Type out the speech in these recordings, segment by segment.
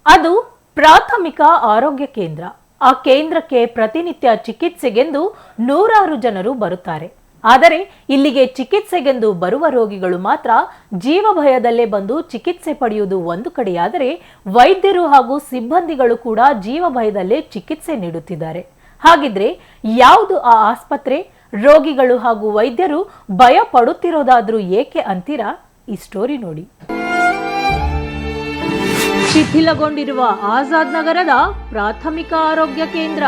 ಅದು ಪ್ರಾಥಮಿಕ ಆರೋಗ್ಯ ಕೇಂದ್ರ. ಆ ಕೇಂದ್ರಕ್ಕೆ ಪ್ರತಿನಿತ್ಯ ಚಿಕಿತ್ಸೆಗೆಂದು ನೂರಾರು ಜನರು ಬರುತ್ತಾರೆ. ಆದರೆ ಇಲ್ಲಿಗೆ ಚಿಕಿತ್ಸೆಗೆಂದು ಬರುವ ರೋಗಿಗಳು ಮಾತ್ರ ಜೀವ ಭಯದಲ್ಲೇ ಬಂದು ಚಿಕಿತ್ಸೆ ಪಡೆಯುವುದು ಒಂದು ಕಡೆಯಾದರೆ, ವೈದ್ಯರು ಹಾಗೂ ಸಿಬ್ಬಂದಿಗಳು ಕೂಡ ಜೀವ ಭಯದಲ್ಲೇ ಚಿಕಿತ್ಸೆ ನೀಡುತ್ತಿದ್ದಾರೆ. ಹಾಗಿದ್ರೆ ಯಾವುದು ಆ ಆಸ್ಪತ್ರೆ? ರೋಗಿಗಳು ಹಾಗೂ ವೈದ್ಯರು ಭಯ ಪಡುತ್ತಿರೋದಾದ್ರೂ ಏಕೆ ಅಂತೀರಾ? ಈ ಸ್ಟೋರಿ ನೋಡಿ. ಶಿಥಿಲಗೊಂಡಿರುವ ಆಜಾದ್ ನಗರದ ಪ್ರಾಥಮಿಕ ಆರೋಗ್ಯ ಕೇಂದ್ರ.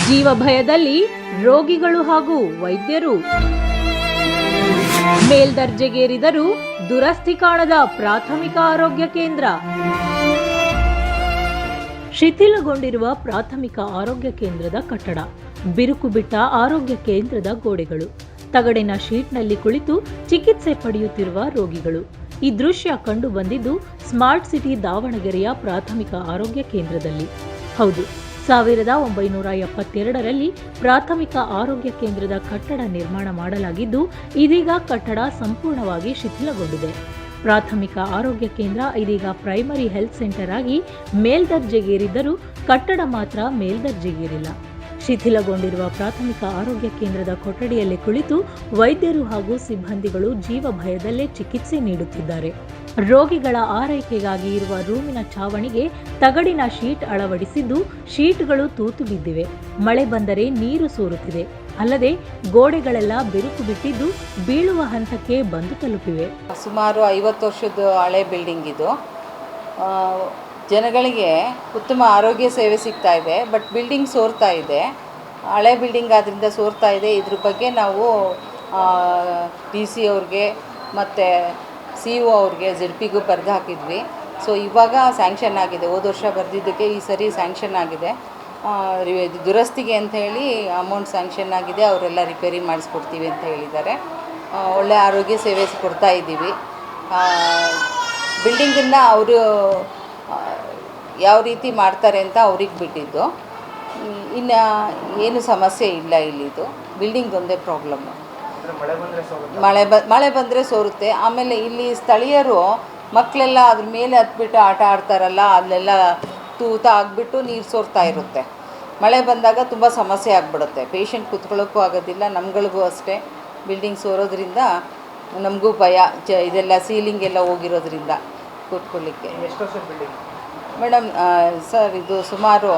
ಜೀವ ಭಯದಲ್ಲಿ ರೋಗಿಗಳು ಹಾಗೂ ವೈದ್ಯರು. ಮೇಲ್ದರ್ಜೆಗೇರಿದರೂ ದುರಸ್ತಿ ಕಾಣದ ಪ್ರಾಥಮಿಕ ಆರೋಗ್ಯ ಕೇಂದ್ರ. ಶಿಥಿಲಗೊಂಡಿರುವ ಪ್ರಾಥಮಿಕ ಆರೋಗ್ಯ ಕೇಂದ್ರದ ಕಟ್ಟಡ, ಬಿರುಕು ಬಿಟ್ಟ ಆರೋಗ್ಯ ಕೇಂದ್ರದ ಗೋಡೆಗಳು, ತಗಡಿನ ಶೀಟ್ನಲ್ಲಿ ಕುಳಿತು ಚಿಕಿತ್ಸೆ ಪಡೆಯುತ್ತಿರುವ ರೋಗಿಗಳು. ಈ ದೃಶ್ಯ ಕಂಡು ಬಂದಿದ್ದು ಸ್ಮಾರ್ಟ್ ಸಿಟಿ ದಾವಣಗೆರೆಯ ಪ್ರಾಥಮಿಕ ಆರೋಗ್ಯ ಕೇಂದ್ರದಲ್ಲಿ. ಹೌದು, 1972ರಲ್ಲಿ ಪ್ರಾಥಮಿಕ ಆರೋಗ್ಯ ಕೇಂದ್ರದ ಕಟ್ಟಡ ನಿರ್ಮಾಣ ಮಾಡಲಾಗಿದ್ದು, ಇದೀಗ ಕಟ್ಟಡ ಸಂಪೂರ್ಣವಾಗಿ ಶಿಥಿಲಗೊಂಡಿದೆ. ಪ್ರಾಥಮಿಕ ಆರೋಗ್ಯ ಕೇಂದ್ರ ಇದೀಗ ಪ್ರೈಮರಿ ಹೆಲ್ತ್ ಸೆಂಟರ್ ಆಗಿ ಮೇಲ್ದರ್ಜೆಗೇರಿದ್ದರೂ ಕಟ್ಟಡ ಮಾತ್ರ ಮೇಲ್ದರ್ಜೆಗೇರಿಲ್ಲ. ಶಿಥಿಲಗೊಂಡಿರುವ ಪ್ರಾಥಮಿಕ ಆರೋಗ್ಯ ಕೇಂದ್ರದ ಕೊಠಡಿಯಲ್ಲಿ ಕುಳಿತು ವೈದ್ಯರು ಹಾಗೂ ಸಿಬ್ಬಂದಿಗಳು ಜೀವ ಭಯದಲ್ಲೇ ಚಿಕಿತ್ಸೆ ನೀಡುತ್ತಿದ್ದಾರೆ. ರೋಗಿಗಳ ಆರೈಕೆಗಾಗಿ ಇರುವ ರೂಮಿನ ಚಾವಣಿಗೆ ತಗಡಿನ ಶೀಟ್ ಅಳವಡಿಸಿದ್ದು, ಶೀಟ್ಗಳು ತೂತು ಬಿದ್ದಿವೆ. ಮಳೆ ಬಂದರೆ ನೀರು ಸೋರುತ್ತಿದೆ. ಅಲ್ಲದೆ ಗೋಡೆಗಳೆಲ್ಲ ಬಿರುಕು ಬಿಟ್ಟಿದ್ದು ಬೀಳುವ ಹಂತಕ್ಕೆ ಬಂದು ತಲುಪಿವೆ. ಸುಮಾರು 50 ವರ್ಷದ ಹಳೆ ಬಿಲ್ಡಿಂಗ್ ಇದು. ಜನಗಳಿಗೆ ಉತ್ತಮ ಆರೋಗ್ಯ ಸೇವೆ ಸಿಗ್ತಾ ಇದೆ. ಬಟ್ ಬಿಲ್ಡಿಂಗ್ ಸೋರ್ತಾ ಇದೆ. ಹಳೆ ಬಿಲ್ಡಿಂಗ್ ಆದ್ದರಿಂದ ಸೋರ್ತಾ ಇದೆ. ಇದ್ರ ಬಗ್ಗೆ ನಾವು DC ಅವ್ರಿಗೆ ಮತ್ತು CO ಅವ್ರಿಗೆ ZPಗೂ ಬರೆದು ಹಾಕಿದ್ವಿ. ಸೊ ಇವಾಗ ಸ್ಯಾಂಕ್ಷನ್ ಆಗಿದೆ. ಹೋದ ವರ್ಷ ಬರೆದಿದ್ದಕ್ಕೆ ಈ ಸರಿ ಸ್ಯಾಂಕ್ಷನ್ ಆಗಿದೆ. ದುರಸ್ತಿಗೆ ಅಂತ ಹೇಳಿ ಅಮೌಂಟ್ ಸ್ಯಾಂಕ್ಷನ್ ಆಗಿದೆ. ಅವರೆಲ್ಲ ರಿಪೇರಿ ಮಾಡಿಸ್ಕೊಡ್ತೀವಿ ಅಂತ ಹೇಳಿದ್ದಾರೆ. ಒಳ್ಳೆ ಆರೋಗ್ಯ ಸೇವೆ ಕೊಡ್ತಾ ಇದ್ದೀವಿ. ಬಿಲ್ಡಿಂಗನ್ನು ಅವರು ಯಾವ ರೀತಿ ಮಾಡ್ತಾರೆ ಅಂತ ಅವ್ರಿಗೆ ಬಿಟ್ಟಿದ್ದು. ಇನ್ನು ಏನು ಸಮಸ್ಯೆ ಇಲ್ಲ. ಇಲ್ಲಿದು ಬಿಲ್ಡಿಂಗ್ ಒಂದೇ ಪ್ರಾಬ್ಲಮ್ಮು. ಮಳೆ ಬಂದರೆ ಸೋರುತ್ತೆ. ಆಮೇಲೆ ಇಲ್ಲಿ ಸ್ಥಳೀಯರು ಮಕ್ಕಳೆಲ್ಲ ಅದ್ರ ಮೇಲೆ ಹತ್ಬಿಟ್ಟು ಆಟ ಆಡ್ತಾರಲ್ಲ, ಅಲ್ಲೆಲ್ಲ ತೂತ ಆಗಿಬಿಟ್ಟು ನೀರು ಸೋರ್ತಾ ಇರುತ್ತೆ. ಮಳೆ ಬಂದಾಗ ತುಂಬ ಸಮಸ್ಯೆ ಆಗಿಬಿಡುತ್ತೆ. ಪೇಷಂಟ್ ಕೂತ್ಕೊಳ್ಳೋಕ್ಕೂ ಆಗೋದಿಲ್ಲ, ನಮ್ಗಳಿಗೂ ಅಷ್ಟೇ. ಬಿಲ್ಡಿಂಗ್ ಸೋರೋದ್ರಿಂದ ನಮಗೂ ಭಯ. ಇದೆಲ್ಲ ಸೀಲಿಂಗ್ ಎಲ್ಲ ಹೋಗಿರೋದ್ರಿಂದ ಕೂತ್ಕೊಳ್ಳಿಕ್ಕೆ. ಎಷ್ಟು ವರ್ಷದ ಬಿಲ್ಡಿಂಗ್ ಮೇಡಮ್? ಸರ್, ಇದು ಸುಮಾರು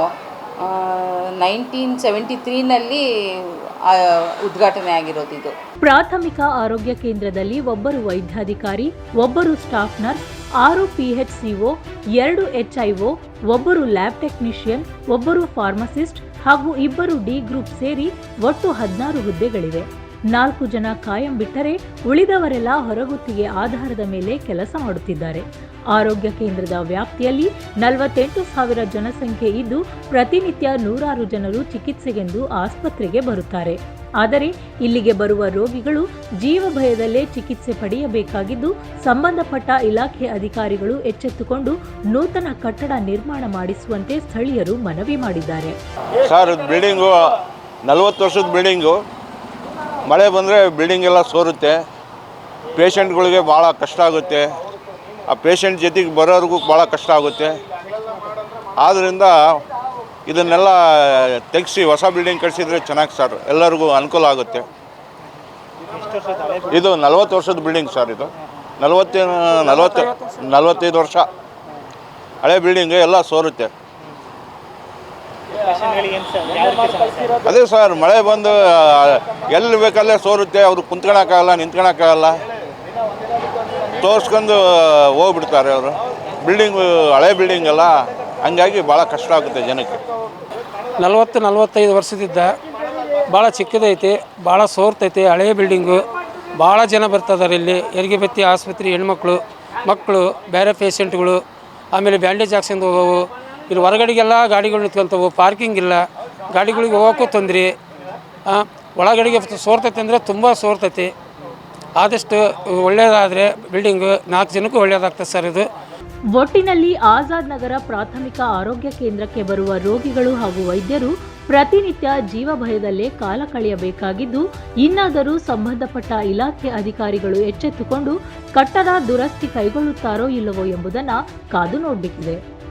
1973ನಲ್ಲಿ ಉದ್ಘಾಟನೆ ಆಗಿರೋದು. ಇದು ಪ್ರಾಥಮಿಕ ಆರೋಗ್ಯ ಕೇಂದ್ರದಲ್ಲಿ ಒಬ್ಬರು ವೈದ್ಯಾಧಿಕಾರಿ, ಒಬ್ಬರು ಸ್ಟಾಫ್ ನರ್ಸ್, 6 PHCO, 2 HIO, ಒಬ್ಬರು ಲ್ಯಾಬ್ ಟೆಕ್ನಿಷಿಯನ್, ಒಬ್ಬರು ಫಾರ್ಮಸಿಸ್ಟ್ ಹಾಗೂ 2 D ಗ್ರೂಪ್ ಸೇರಿ ಒಟ್ಟು 16 ಹುದ್ದೆಗಳಿವೆ. 4 ಜನ ಕಾಯಂ ಬಿಟ್ಟರೆ ಉಳಿದವರೆಲ್ಲ ಹೊರಗುತ್ತಿಗೆ ಆಧಾರದ ಮೇಲೆ ಕೆಲಸ ಮಾಡುತ್ತಿದ್ದಾರೆ. ಆರೋಗ್ಯ ಕೇಂದ್ರದ ವ್ಯಾಪ್ತಿಯಲ್ಲಿ 48,000 ಜನಸಂಖ್ಯೆ ಇದ್ದು, ಪ್ರತಿನಿತ್ಯ ನೂರಾರು ಜನರು ಚಿಕಿತ್ಸೆಗೆಂದು ಆಸ್ಪತ್ರೆಗೆ ಬರುತ್ತಾರೆ. ಆದರೆ ಇಲ್ಲಿಗೆ ಬರುವ ರೋಗಿಗಳು ಜೀವ ಭಯದಲ್ಲೇ ಚಿಕಿತ್ಸೆ ಪಡೆಯಬೇಕಾಗಿದ್ದು, ಸಂಬಂಧಪಟ್ಟ ಇಲಾಖೆ ಅಧಿಕಾರಿಗಳು ಎಚ್ಚೆತ್ತುಕೊಂಡು ನೂತನ ಕಟ್ಟಡ ನಿರ್ಮಾಣ ಮಾಡಿಸುವಂತೆ ಸ್ಥಳೀಯರು ಮನವಿ ಮಾಡಿದ್ದಾರೆ. ಸರ್, ಬಿಲ್ಡಿಂಗು 40 ವರ್ಷದ ಬಿಲ್ಡಿಂಗು. ಮಳೆ ಬಂದರೆ ಬಿಲ್ಡಿಂಗ್ ಎಲ್ಲ ಸೋರುತ್ತೆ. ಪೇಷಂಟ್ಗಳಿಗೆ ಭಾಳ ಕಷ್ಟ ಆಗುತ್ತೆ. ಆ ಪೇಷಂಟ್ ಜೊತೆಗೆ ಬರೋರಿಗೂ ಭಾಳ ಕಷ್ಟ ಆಗುತ್ತೆ. ಆದ್ದರಿಂದ ಇದನ್ನೆಲ್ಲ ತೆಗೆಸಿ ಹೊಸ ಬಿಲ್ಡಿಂಗ್ ಕಟ್ಟಿಸಿದ್ರೆ ಚೆನ್ನಾಗಿ ಸರ್, ಎಲ್ಲರಿಗೂ ಅನುಕೂಲ ಆಗುತ್ತೆ. ಇದು 40 ವರ್ಷದ ಬಿಲ್ಡಿಂಗ್ ಸರ್. ಇದು 45 ವರ್ಷ ಹಳೆ ಬಿಲ್ಡಿಂಗ್ ಎಲ್ಲ ಸೋರುತ್ತೆ. ಅದೇ ಸರ್, ಮಳೆ ಬಂದು ಎಲ್ಲಿ ಬೇಕಲ್ಲೇ ಸೋರುತ್ತೆ. ಅವರು ಕುಂತ್ಕೊಳಕ್ಕಾಗಲ್ಲ, ನಿಂತ್ಕೊಳಕ್ಕಾಗಲ್ಲ, ತೋರಿಸ್ಕೊಂಡು ಹೋಗ್ಬಿಡ್ತಾರೆ ಅವರು. ಬಿಲ್ಡಿಂಗು ಹಳೆ ಬಿಲ್ಡಿಂಗ್ ಅಲ್ಲ, ಹಂಗಾಗಿ ಭಾಳ ಕಷ್ಟ ಆಗುತ್ತೆ ಜನಕ್ಕೆ. 40-45 ವರ್ಷದಿದ್ದ ಭಾಳ ಚಿಕ್ಕದೈತಿ, ಭಾಳ ಸೋರ್ತೈತಿ. ಹಳೆ ಬಿಲ್ಡಿಂಗು, ಭಾಳ ಜನ ಬರ್ತಿದ್ದಾರೆ ಇಲ್ಲಿ. ಹೆರಿಗೆ ಬತ್ತಿ ಆಸ್ಪತ್ರೆ, ಹೆಣ್ಮಕ್ಳು, ಮಕ್ಕಳು, ಬೇರೆ ಪೇಷಂಟ್ಗಳು, ಆಮೇಲೆ ಬ್ಯಾಂಡೇಜ್ ಹಾಕ್ಸ್ಕೊಂಡು ಹೋಗೋವು. ಇಲ್ಲಿ ಹೊರಗಡೆಗೆಲ್ಲ ಗಾಡಿಗಳು ನಿಂತ್ಕೊಂತವು, ಪಾರ್ಕಿಂಗ್ ಇಲ್ಲ, ಗಾಡಿಗಳಿಗೆ ಹೋಗೋಕ್ಕೂ ತೊಂದರೆ. ಒಳಗಡೆಗೆ ಸೋರ್ತೈತೆ ಅಂದರೆ ತುಂಬ ಸೋರ್ತೈತಿ. ಆದಷ್ಟು ಒಳ್ಳೆಯದಾದರೆ ಬಿಲ್ಡಿಂಗು 4 ಜನಕ್ಕೂ ಒಳ್ಳೆಯದಾಗ್ತದೆ ಸರ್. ಇದು ಒಟ್ಟಿನಲ್ಲಿ ಆಜಾದ್ ನಗರ ಪ್ರಾಥಮಿಕ ಆರೋಗ್ಯ ಕೇಂದ್ರಕ್ಕೆ ಬರುವ ರೋಗಿಗಳು ಹಾಗೂ ವೈದ್ಯರು ಪ್ರತಿನಿತ್ಯ ಜೀವ ಭಯದಲ್ಲೇ ಕಾಲ ಕಳೆಯಬೇಕಾಗಿದ್ದು, ಇನ್ನಾದರೂ ಸಂಬಂಧಪಟ್ಟ ಇಲಾಖೆ ಅಧಿಕಾರಿಗಳು ಎಚ್ಚೆತ್ತುಕೊಂಡು ಕಟ್ಟಡ ದುರಸ್ತಿ ಕೈಗೊಳ್ಳುತ್ತಾರೋ ಇಲ್ಲವೋ ಎಂಬುದನ್ನು ಕಾದು ನೋಡಬೇಕಿದೆ.